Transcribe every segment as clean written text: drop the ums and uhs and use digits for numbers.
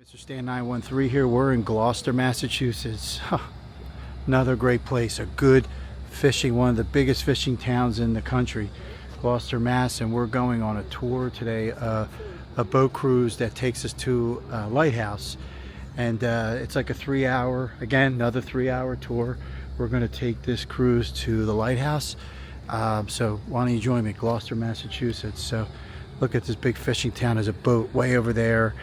Mr. Stan 913 here. We're in Gloucester, Massachusetts. Another great place, a good fishing, one of the biggest fishing towns in the country, Gloucester, Mass. And we're going on a tour today, a boat cruise that takes us to a lighthouse. And it's like a 3-hour, again, another 3-hour tour. We're going to take this cruise to the lighthouse. So why don't you join me, Gloucester, Massachusetts. So look at this big fishing town. There's a boat way over there.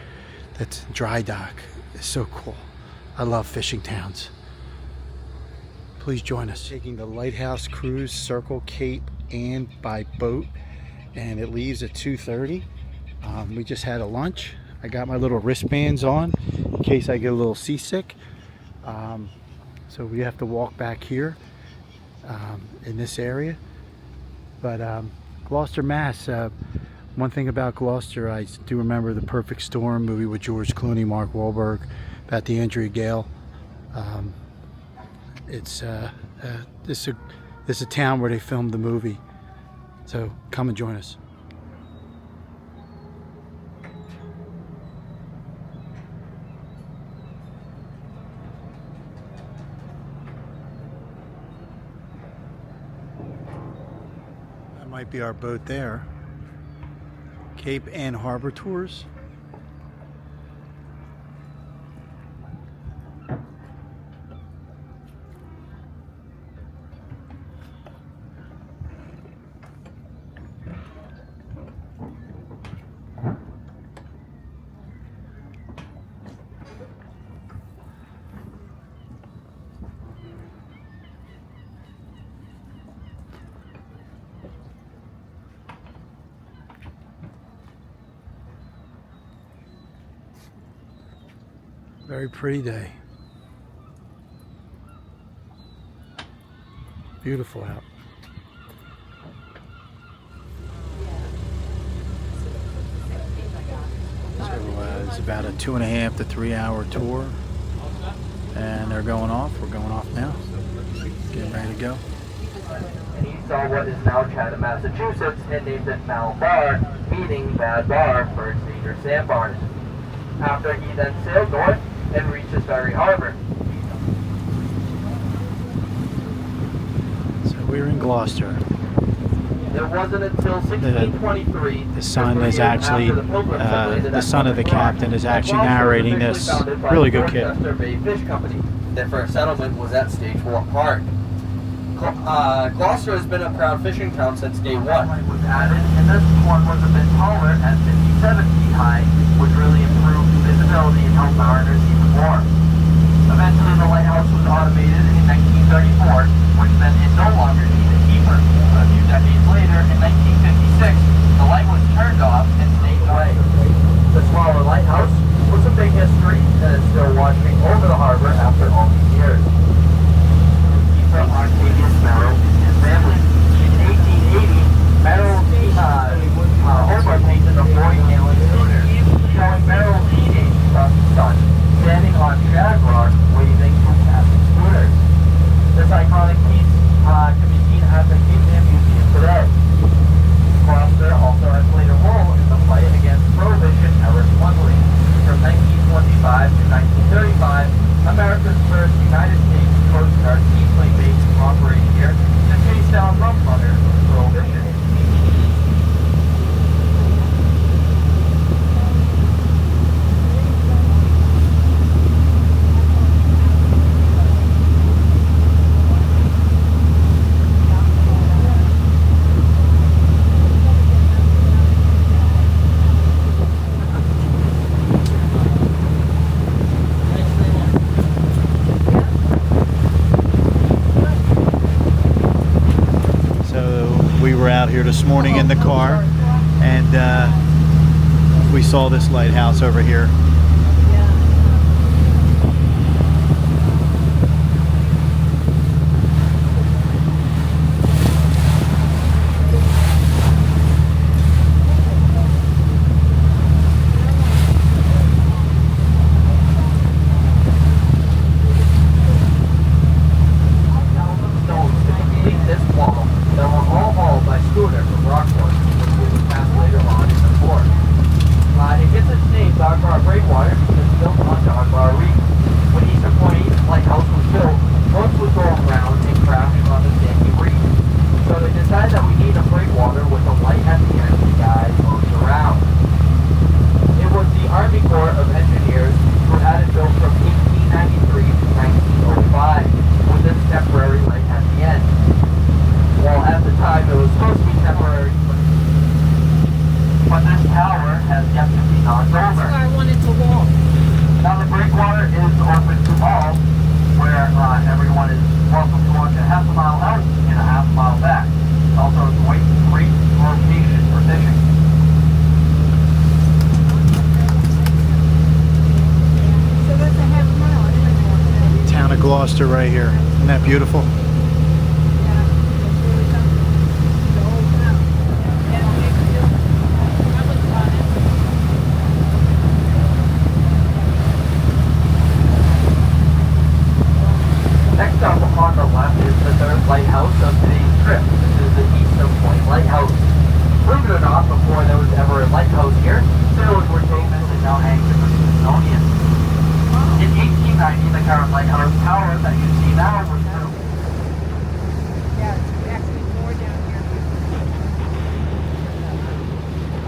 That's dry dock. It's so cool. I love fishing towns. Please join us. Taking the Lighthouse Cruise Circle Cape and by boat, and it leaves at 2:30. We just had a lunch. I got my little wristbands on in case I get a little seasick. So we have to walk back here in this area. But Gloucester, Mass. One thing about Gloucester, I do remember The Perfect Storm movie with George Clooney, Mark Wahlberg, about the Andrea Gale. This is a town where they filmed the movie. So come and join us. That might be our boat there. Cape and Harbor Tours. Very pretty day. Beautiful out. So it's about a 2.5 to 3-hour tour, and they're going off. We're going off now. Getting ready to go. And he saw what is now Chatham, Massachusetts, and named it Malbar, meaning bad bar, for its eager sandbars. After he then sailed north and reached this very harbor. So we're in Gloucester. It wasn't until 1623. The son is actually the son of the captain is actually narrating this. Really good kid. Gloucester Bay Fish Company. Their first settlement was at Stage 4 Park. Gloucester has been a proud fishing town since day one. Was added, and this one was a bit taller at 57 feet high, which really improved visibility and helped mariners even more. Eventually, the lighthouse was automated in 1934, which meant it no longer needed a keeper. A few decades later, in 1956, the light was turned off and stayed away. The smaller lighthouse was a big history and is still watching over the harbor after all these years. From Arcadius Merrill and his family. In 1880, Merrill Homer painted a boy-hailing schooner, showing Merrill's teenage son standing on shag rock waving to passing schooners. This iconic piece can be seen at the Museum today. Gloucester also has played a role in the fight against prohibition error smuggling. From 1925 to 1935, America's first United States Coast Guard seaplane base operating here to chase down rum runners with prohibition. Out here this morning in the car, and we saw this lighthouse over here. It gets its name back for our break Gloucester right here. Isn't that beautiful? Next up on the left is the third lighthouse of today's trip. This is the Eastern Point Lighthouse. Believe it or not, before there was ever a lighthouse here, sailors were famous and now hangs in the Smithsonian. In 1890, the current lighthouse tower that you see now was built. Yeah, it's actually more down here.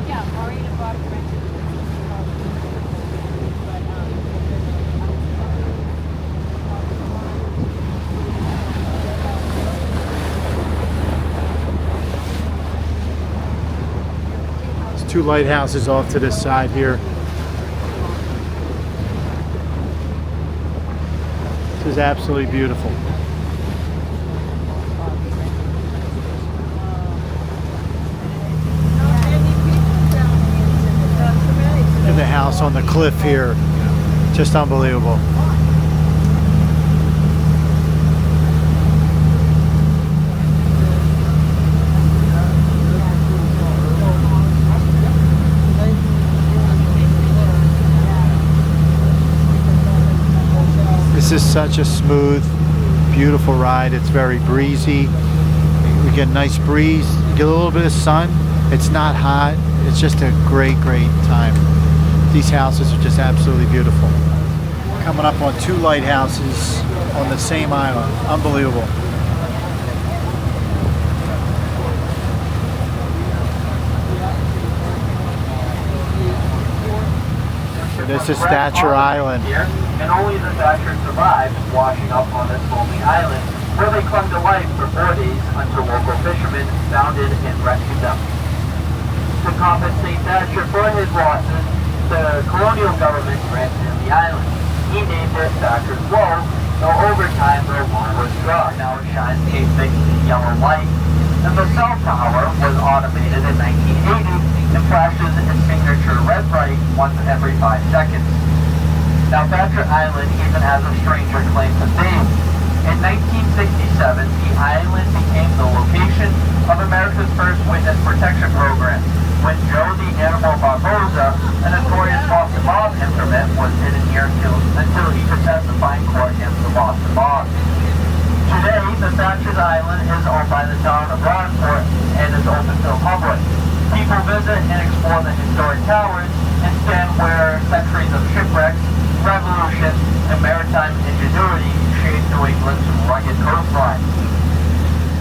Yeah, Maureen bought a friend. There's two lighthouses off to this side here. This is absolutely beautiful. Look at the house on the cliff here. Just unbelievable. This is such a smooth, beautiful ride. It's very breezy. We get a nice breeze, get a little bit of sun. It's not hot. It's just a great time. These houses are just absolutely beautiful. Coming up on two lighthouses on the same island. Unbelievable. This is Thatcher Island. Here, and only the Thatcher survived, washing up on this lonely island, where they clung to life for 4 days until local fishermen found it and rescued them. To compensate Thatcher for his losses, the colonial government granted him the island. He named it Thatcher's Woe, though over time the water was dry. Now it shines a big yellow light. And the cell tower was automated in 1980 and flashes its signature red light once every 5 seconds. Now Thatcher Island even has a stranger claim to fame. In 1967, the island became the location of America's first witness protection program, when Joe the Animal Barboza, a notorious Boston Mob informant, was hidden here until he could testify in court against the Boston Mob. Today, the Thatcher's Island is owned by the town of Rockport and is open to the public. People visit and explore the historic towers and stand where centuries of shipwrecks, revolution, and maritime ingenuity shaped New England's rugged coastline.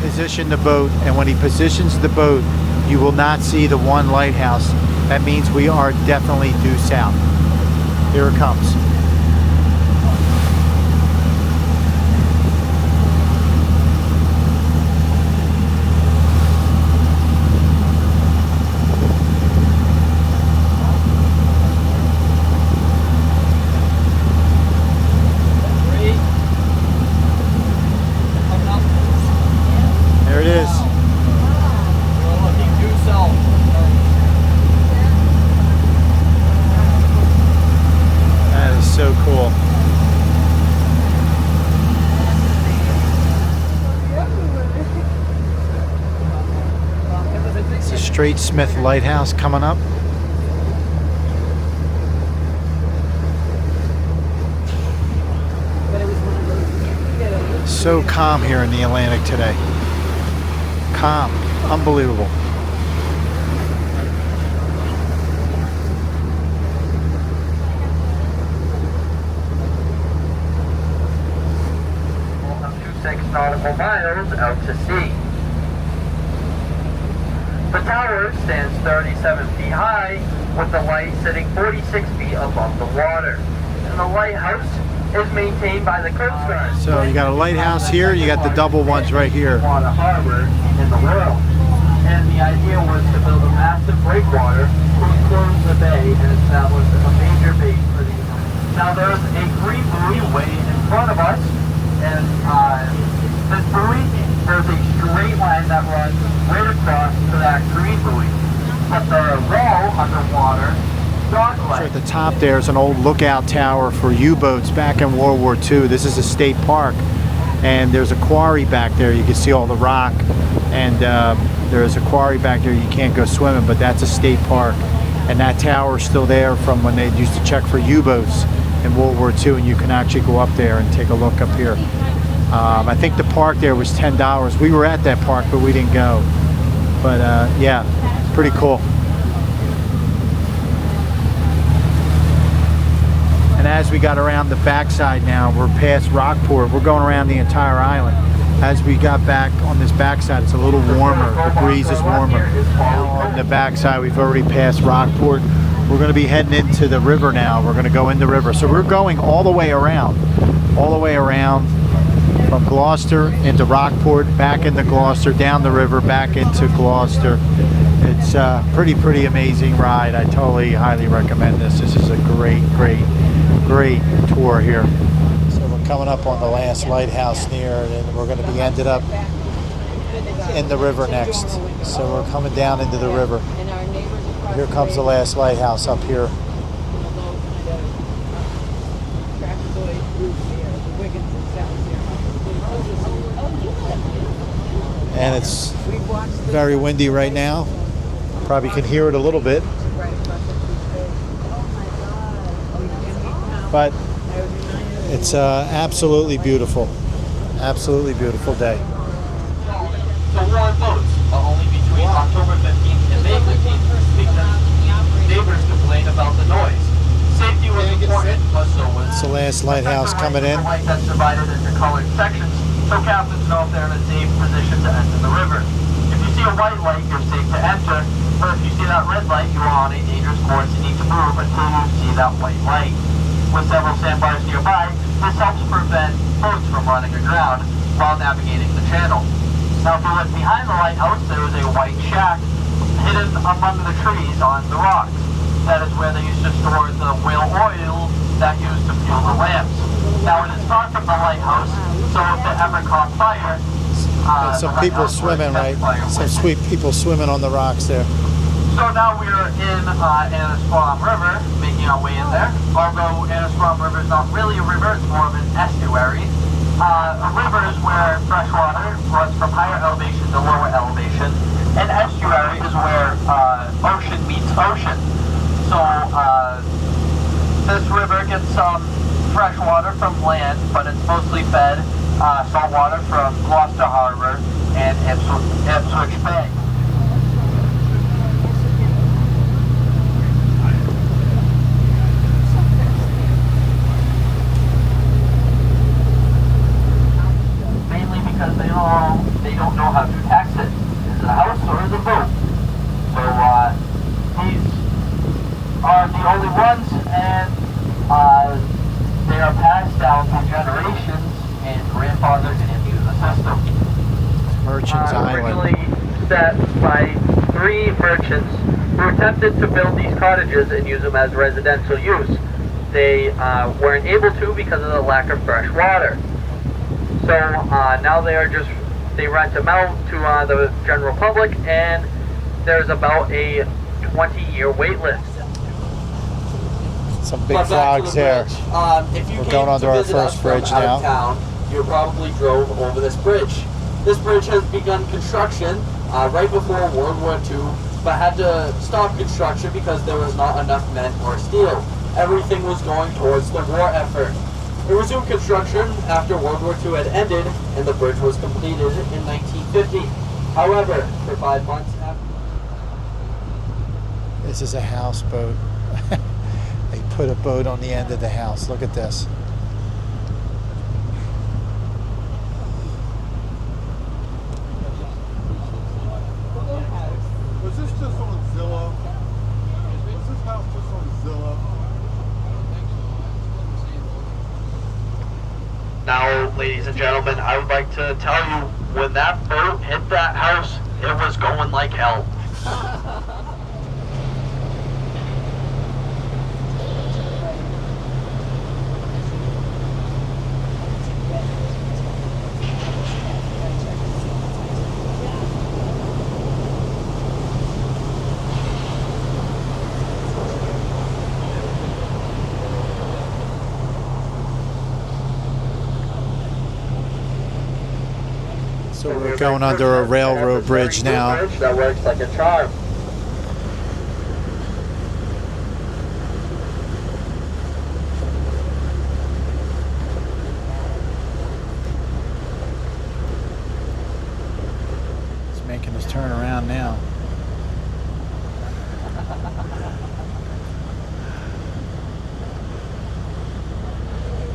Position the boat, and when he positions the boat, you will not see the one lighthouse. That means we are definitely due south. Here it comes. There it is. We're looking due south. That is so cool. It's a Straight Smith Lighthouse coming up. So calm here in the Atlantic today. Calm. Unbelievable. Up to 6 nautical miles out to sea. The tower stands 37 feet high, with the light sitting 46 feet above the water. And the lighthouse is maintained by the Coast Guard. So you got a lighthouse here, you got the double ones right here. On a harbor in the world. And the idea was to build a massive breakwater to enclose the bay and establish a major base for the island. Now there's a green buoy way in front of us, and this buoy, there's a straight line that runs right across to that green buoy. But the wall underwater dog So leg. at the top there's an old lookout tower for U-boats back in World War II. This is a state park, and there's a quarry back there. You can see all the rock, and there's a quarry back there. You can't go swimming, but that's a state park. And that tower is still there from when they used to check for U-boats in World War II, and you can actually go up there and take a look up here. I think the park there was $10. We were at that park, but we didn't go. But yeah, pretty cool. And as we got around the backside now, we're past Rockport. We're going around the entire island. As we got back on this backside, it's a little warmer. The breeze is warmer. Now on the backside, we've already passed Rockport. We're going to be heading into the river now. We're going to go in the river. So we're going all the way around from Gloucester into Rockport, back into Gloucester, down the river, back into Gloucester. It's a pretty amazing ride. I totally highly recommend this. This is a great tour here. So we're coming up on the last lighthouse near, and we're going to be ended up in the river next. So we're coming down into the river. Here comes the last lighthouse up here. And it's very windy right now. Probably can hear it a little bit. But it's absolutely beautiful. Absolutely beautiful day. So we're on boats, only between October 15th and May 15th because neighbors complained about the noise. Safety was important, but so was... It's the last lighthouse coming in. The light that's divided into colored sections, so captains know if they're in a safe position to enter the river. If you see a white light, you're safe to enter, but if you see that red light, you are on a dangerous course and need to move until you see that white light. With several sandbars nearby, this helps prevent boats from running aground while navigating the channel. Now if you look behind the lighthouse, there is a white shack hidden among the trees on the rocks. That is where they used to store the whale oil that used to fuel the lamps. Now it is far from the lighthouse, so if it ever caught fire, some people swimming, right? Some sweet people swimming on the rocks there. So now we are in Annisquam River, making our way in there. Although Annisquam River is not really a river, it's more of an estuary. A river is where fresh water runs from higher elevation to lower elevation. An estuary is where ocean meets ocean. So this river gets some fresh water from land, but it's mostly fed salt water from Gloucester Harbor and Ipswich Bay. Mainly because they don't know how to tax it. Is it a house or is it a boat? So these are the only ones, and they are passed down through generations, and grandfathers into the system. Merchants Island. Originally set by 3 merchants who attempted to build these cottages and use them as residential use. They weren't able to because of the lack of fresh water. So now they rent them out to the general public, and there's about a 20-year wait list. Some big frogs there. If you We're came going onto to our visit us first from bridge out now. of town, you probably drove over this bridge. This bridge has begun construction right before World War II, but had to stop construction because there was not enough men or steel. Everything was going towards the war effort. It resumed construction after World War II had ended, and the bridge was completed in 1950. However, for 5 months after... This is a houseboat. They put a boat on the end of the house. Look at this. Was this just on Zillow? Was this house just on Zillow? Now, ladies and gentlemen, I would like to tell you, when that boat hit that house, it was going like hell. So we're going under a railroad bridge now. That works like a charm. It's making us turn around now.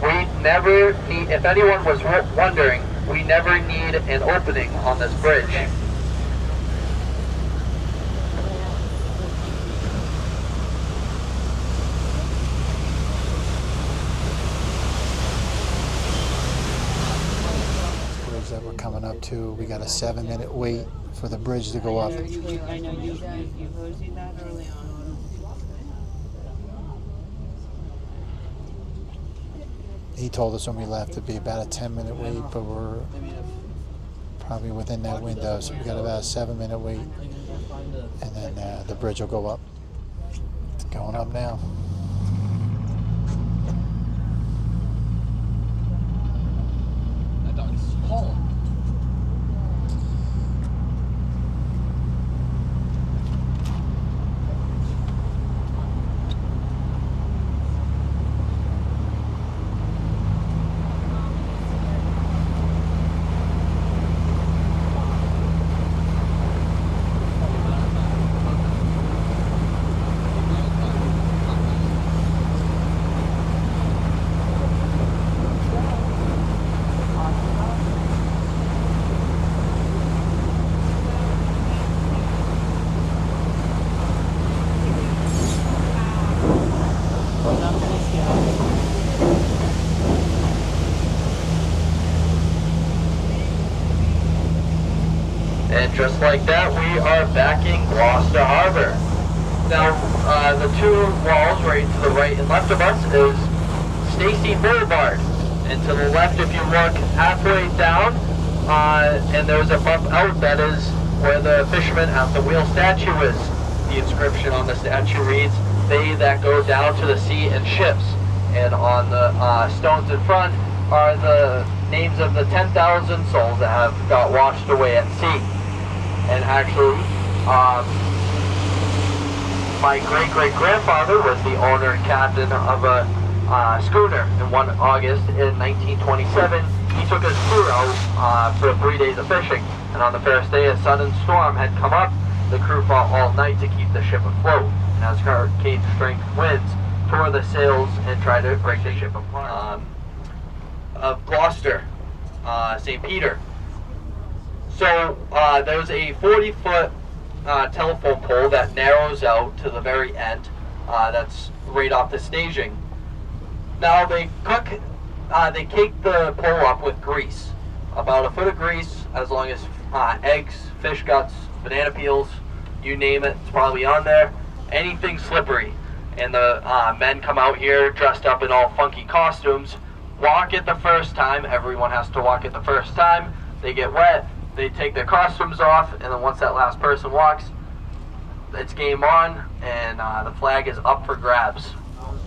We never need, if anyone was wondering, we never need an opening on this bridge. Bridge that we're coming up to, we got a 7-minute wait for the bridge to go up. I know you guys, you posted that early on. He told us when we left it'd be about a 10-minute wait, but we're probably within that window, so we got about a 7-minute wait, and then the bridge will go up. It's going up now. And just like that, we are back in Gloucester Harbor. Now, the two walls right to the right and left of us is Stacy Boulevard. And to the left, if you look halfway down, and there's a bump out, that is where the fishermen at the wheel statue is. The inscription on the statue reads, "They that go down to the sea in ships." And on the stones in front are the names of the 10,000 souls that have got washed away at sea. And actually, my great-great-grandfather was the owner and captain of a schooner. And one August in 1927, he took his crew out for 3 days of fishing. And on the first day, a sudden storm had come up. The crew fought all night to keep the ship afloat. And as hurricane-strength winds tore the sails and tried to break the ship apart. Of Gloucester, St. Peter. So there's a 40-foot telephone pole that narrows out to the very end. That's right off the staging. Now they cake the pole up with grease. About a foot of grease, as long as eggs, fish guts, banana peels, you name it, it's probably on there. Anything slippery. And the men come out here dressed up in all funky costumes, walk it the first time. Everyone has to walk it the first time. They get wet. They take their costumes off, and then once that last person walks, it's game on, and the flag is up for grabs. And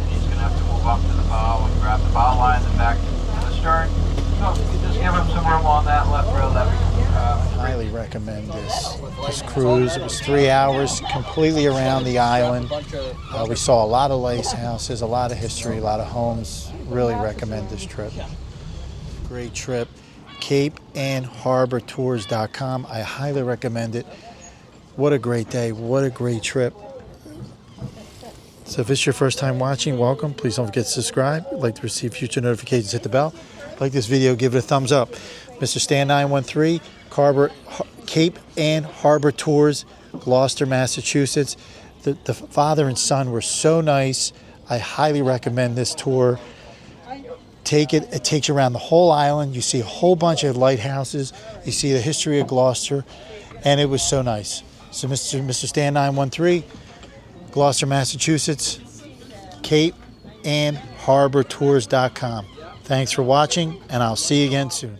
he's going to have to move up to the bow and grab the bow line and back to the stern. So if you just give him some room on that left rail, that'd be Highly recommend this cruise. It was 3 hours completely around the island. We saw a lot of lighthouses, a lot of history, a lot of homes. Really recommend this trip. Great trip. CapeAndHarborTours.com. I highly recommend it. What a great day. What a great trip. So if it's your first time watching, welcome. Please don't forget to subscribe. If you'd like to receive future notifications, hit the bell. If you like this video, give it a thumbs up. Mr. Stan 913, Cape and Harbor Tours, Gloucester, Massachusetts. The father and son were so nice. I highly recommend this tour. Take it. It takes you around the whole island. You see a whole bunch of lighthouses. You see the history of Gloucester, and it was so nice. So Mr. Stan 913, Gloucester, Massachusetts, CapeAndHarborTours.com. Thanks for watching, and I'll see you again soon.